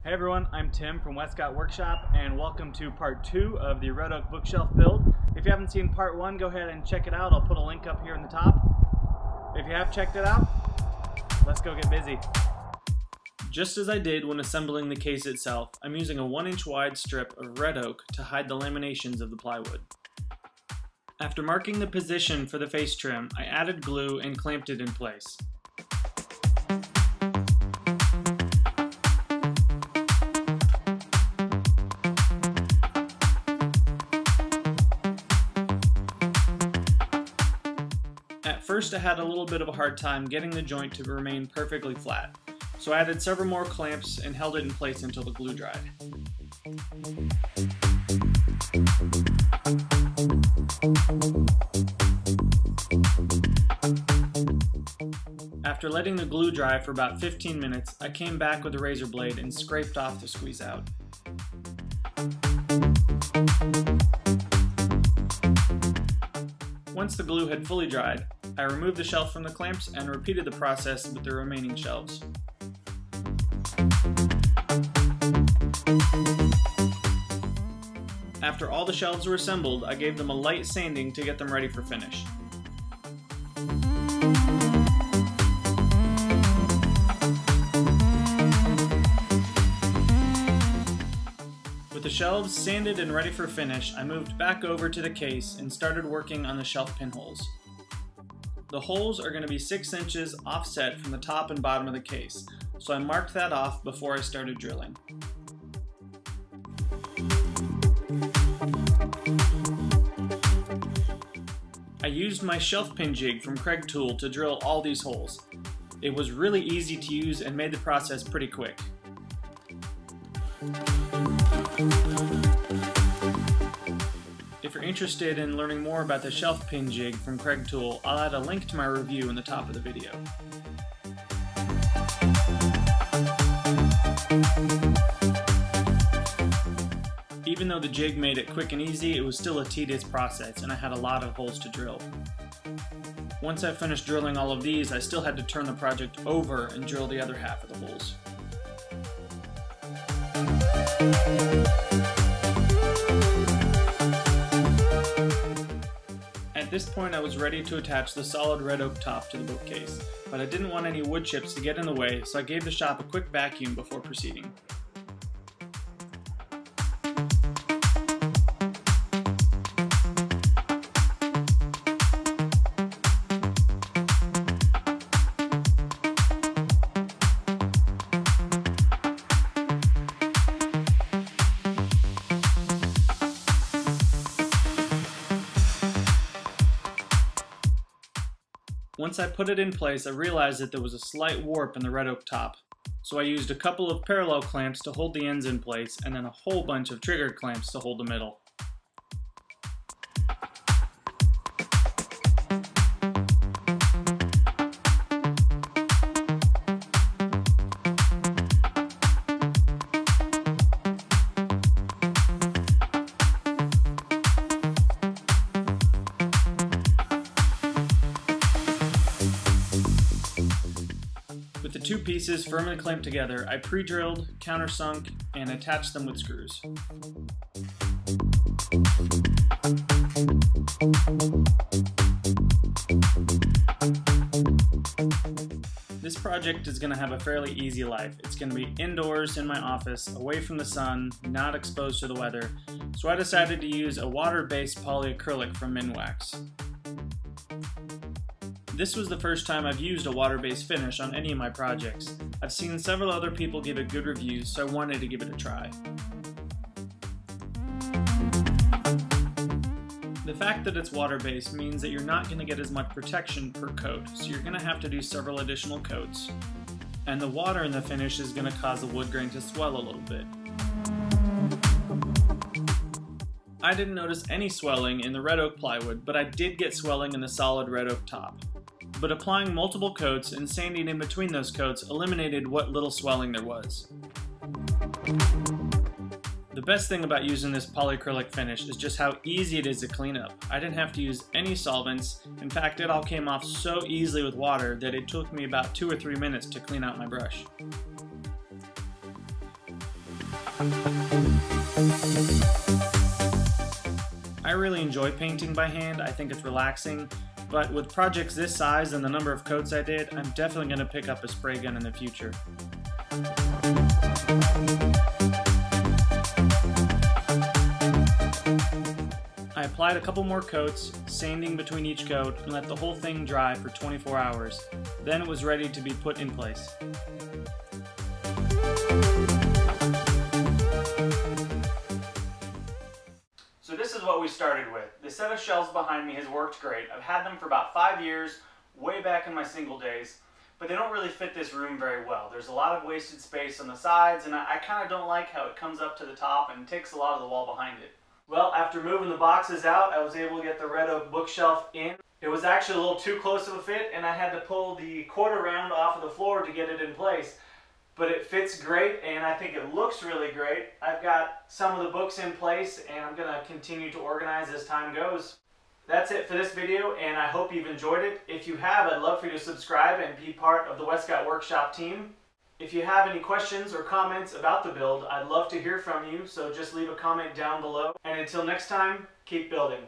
Hey everyone, I'm Tim from Westcott Workshop and welcome to part 2 of the red oak bookshelf build. If you haven't seen part 1, go ahead and check it out. I'll put a link up here in the top. If you have checked it out, let's go get busy. Just as I did when assembling the case itself, I'm using a 1-inch wide strip of red oak to hide the laminations of the plywood. After marking the position for the face trim, I added glue and clamped it in place. At first I had a little bit of a hard time getting the joint to remain perfectly flat, so I added several more clamps and held it in place until the glue dried. After letting the glue dry for about 15 minutes, I came back with a razor blade and scraped off the squeeze out. Once the glue had fully dried, I removed the shelf from the clamps and repeated the process with the remaining shelves. After all the shelves were assembled, I gave them a light sanding to get them ready for finish. With the shelves sanded and ready for finish, I moved back over to the case and started working on the shelf pinholes. The holes are going to be 6 inches offset from the top and bottom of the case, so I marked that off before I started drilling. I used my shelf pin jig from Craig Tool to drill all these holes. It was really easy to use and made the process pretty quick. If you're interested in learning more about the shelf pin jig from Craig Tool, I'll add a link to my review in the top of the video. Even though the jig made it quick and easy, it was still a tedious process and I had a lot of holes to drill. Once I finished drilling all of these, I still had to turn the project over and drill the other half of the holes. At this point I was ready to attach the solid red oak top to the bookcase, but I didn't want any wood chips to get in the way, so I gave the shop a quick vacuum before proceeding. Once I put it in place, I realized that there was a slight warp in the red oak top, so I used a couple of parallel clamps to hold the ends in place and then a whole bunch of trigger clamps to hold the middle. With the two pieces firmly clamped together, I pre-drilled, countersunk, and attached them with screws. This project is going to have a fairly easy life. It's going to be indoors in my office, away from the sun, not exposed to the weather, so I decided to use a water-based polyacrylic from Minwax. This was the first time I've used a water-based finish on any of my projects. I've seen several other people give it good reviews, so I wanted to give it a try. The fact that it's water-based means that you're not going to get as much protection per coat, so you're going to have to do several additional coats. And the water in the finish is going to cause the wood grain to swell a little bit. I didn't notice any swelling in the red oak plywood, but I did get swelling in the solid red oak top. But applying multiple coats and sanding in between those coats eliminated what little swelling there was. The best thing about using this polyacrylic finish is just how easy it is to clean up. I didn't have to use any solvents. In fact, it all came off so easily with water that it took me about 2 or 3 minutes to clean out my brush. I really enjoy painting by hand. I think it's relaxing, but with projects this size and the number of coats I did, I'm definitely going to pick up a spray gun in the future. I applied a couple more coats, sanding between each coat, and let the whole thing dry for 24 hours. Then it was ready to be put in place. So this is what we started with. The set of shelves behind me has worked great. I've had them for about 5 years, way back in my single days, but they don't really fit this room very well. There's a lot of wasted space on the sides, and I kind of don't like how it comes up to the top and takes a lot of the wall behind it. Well, after moving the boxes out, I was able to get the red oak bookshelf in. It was actually a little too close of a fit, and I had to pull the quarter round off of the floor to get it in place. But it fits great, and I think it looks really great. I've got some of the books in place, and I'm going to continue to organize as time goes. That's it for this video, and I hope you've enjoyed it. If you have, I'd love for you to subscribe and be part of the Westcott Workshop team. If you have any questions or comments about the build, I'd love to hear from you, so just leave a comment down below. And until next time, keep building.